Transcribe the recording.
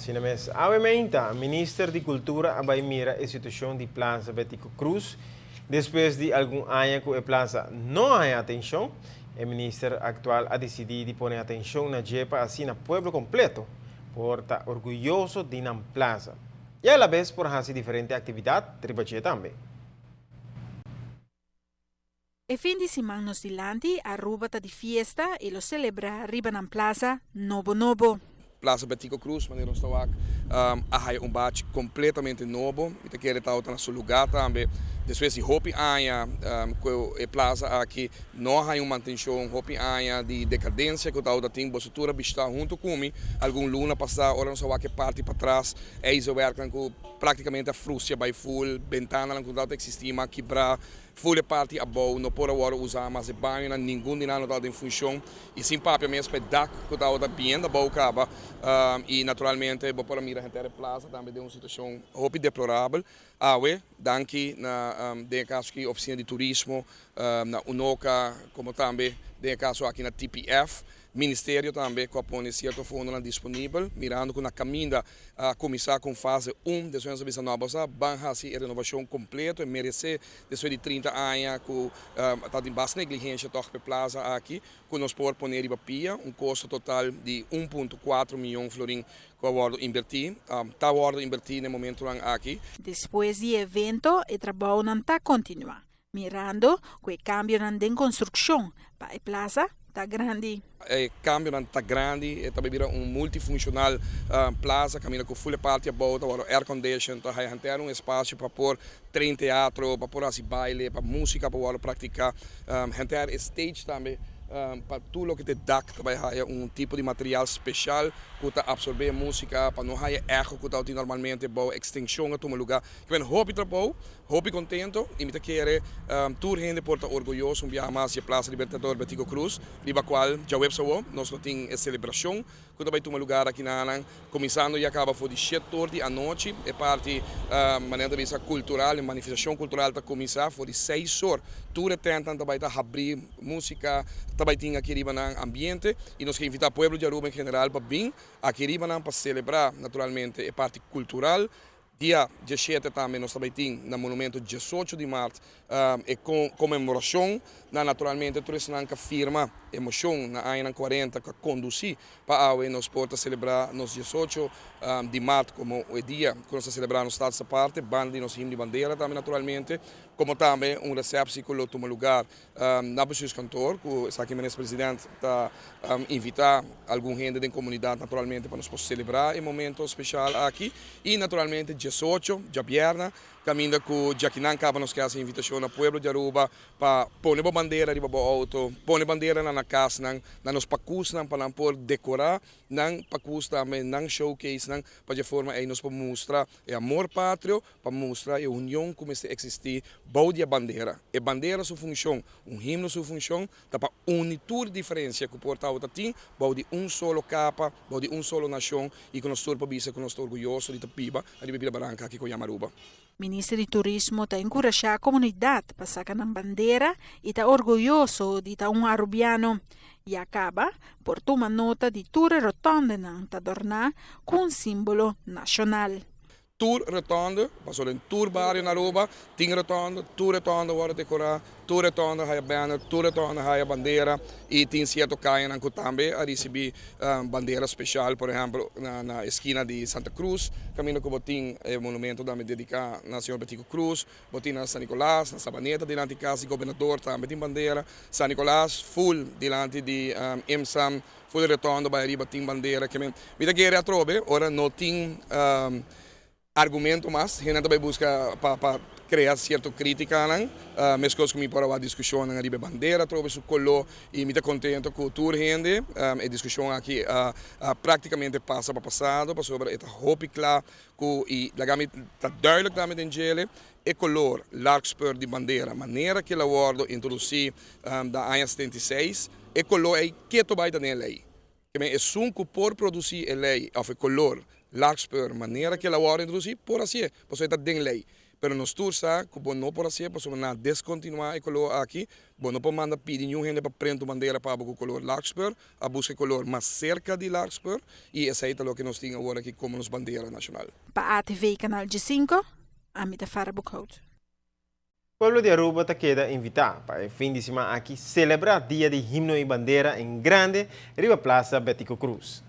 Sinames, obviamente, ministro de Cultura vai mira a situação de Plaza Betico Cruz. Depois de algum ano que a plaza não tem atenção, o ministro atual ha decidido pôr atenção na jepa assim no pueblo completo, por estar orgulhoso de na plaza. E a la vez por fazer diferentes atividades, tribache também. E fin di semana nos dilante, Aruba está de fiesta e lo celebra arriba na plaza Novo Novo. Plaza Betico Cruz, mas nós estamos aqui, há bate completamente novo, e que ele está no seu lugar também. Depois de hopi anya, que a plaza aqui não há uma manutenção, hopi anya de decadência que o tal da tem, boa está junto comigo, algum luna passar, ora não só que parte para trás, é isso werken com praticamente a frustia by full, ventana não conta existir, mas quebrar full parte a boa, não pode agora usar mais de banho, nenhum de nada está em função, e sim papel mesmo para que o tal da bem da boa acaba, e naturalmente, vou para mirar a plaza também de uma situação hopi deplorável. Danke na caso que oficina de turismo, na UNOCA, como também de caso aqui na TPF, Ministério também com a certo fundo disponível, mirando com a caminha a começar com fase 1 de sua visa nova, van fazer a renovação completa, merecer depois de 30 anos com está em bastante negligência toque plaza aqui, com nós por poner pia, custo total de 1,4 milhão de florins que eu vou invertir, está invertir no momento aqui. Depois do evento, o trabalho não está continua, mirando que o cambio de construção para a plaza está grande. O cambio está grande, também vira multifuncional plaza, caminha com full parte a volta, air condition, para ter espaço para pôr treino teatro, para pôr assim baile, para música, para praticar, ter stage também. Para tudo que te dá também há tipo de material especial que absorve a música, para não ter eco que tem normalmente, boa extensão a todo lugar. Que ben hobby trabalho, hobby contento, e me querer tour gente porta orgulhoso mais a Plaza Libertador Betico Cruz, riba qual já web nós temos a celebração, que também tem lugar aqui na Anang, começando e acaba foi de 7 da noite, e parte maneira de vista cultural, a manifestação cultural está começar foi de 6 horas, tudo tentando também abrir música, também tem aqui riba no ambiente, e nós queremos invitar o povo de Aruba em geral para vir aqui riba para celebrar naturalmente a parte cultural. Dia 17 também nós também temos no monumento 18 de março e comemoração, naturalmente todos nós firma emoção na ano 40 que conduzir para nós poder celebrar nos 18 de março como o dia que nós celebramos esta parte, banda nos hino de bandeira também naturalmente, como também recepção que toma lugar na Besus Cantor, que está aqui o presidente está invitar algum gente da comunidade naturalmente para nós poder celebrar um momento especial aqui e naturalmente 18 de Bierna, caminho com Jaquinan acaba nos casa invitação ao povo de Aruba para pôr a bandeira riba do auto, pôr a bandeira na casa, na nos pacus para por decorar, na pacus também na showcase, para de forma aí nos para mostrar o amor pátrio, para mostrar a união como se existir, baude a bandeira. E bandeira sua função, himno sua função, tá para unir toda diferença que o portal tem, baude solo capa, baude solo nação e que nós torpa bisa que nós orgulhoso de Tapiba, a de Bebida Branca aqui com Yamaruba. O Ministro de Turismo está encorajando a comunidade para sacar na bandeira e está orgulhoso de estar arubiano. E acaba por tomar nota de toda rotonda está adornada com símbolo nacional. Tour rotonda, passou em tour barrio na Aruba, tem rotonda, tour rotonda agora decorar, tour rotonda há banner, tour rotonda há bandeira e tem certo caia também a receber bandeira especial, por exemplo, na esquina de Santa Cruz, caminho que botim o monumento da me dedicar na Senhor Betico Cruz, botim na São Nicolás, na Sabaneta, diante de casa do governador também tem bandeira, São Nicolás, full diante de IMSAM, full rotonda, vai arriba tem bandeira, que me querer a trobe, ora não tem argumento mas a gente também busca para criar certa crítica, mas coisas que me para a discussão na riba bandeira, trouxe su collo e me está contento com toda a gente, a discussão aqui praticamente passa para passado, para sobre esta hope claro que a gama está duidelijk também em gele, e color, largspur de bandeira, maneira que ela guardo introduzir da ano 76, e color é que tu vai dar na lei, que é sunco por produzir a lei, ou color largspur, maneira que ela vai introduzir, por assim, você está dentro da lei. pero nos tursa, que bom não por assim, para na descontinuar o color aqui, bom não pode mandar pedir nenhum gente para prender bandeira para o color Larkspur, a buscar color mais cerca de Larkspur, e essa é o que nós temos agora aqui como nos bandeira nacional. Para a TV Canal G5, a Mita Fara Boekhout. O pueblo de Aruba te queda invitado para el fin de semana aquí celebrar Dia de Himno y Bandera en grande, Riva Plaza Betico Cruz.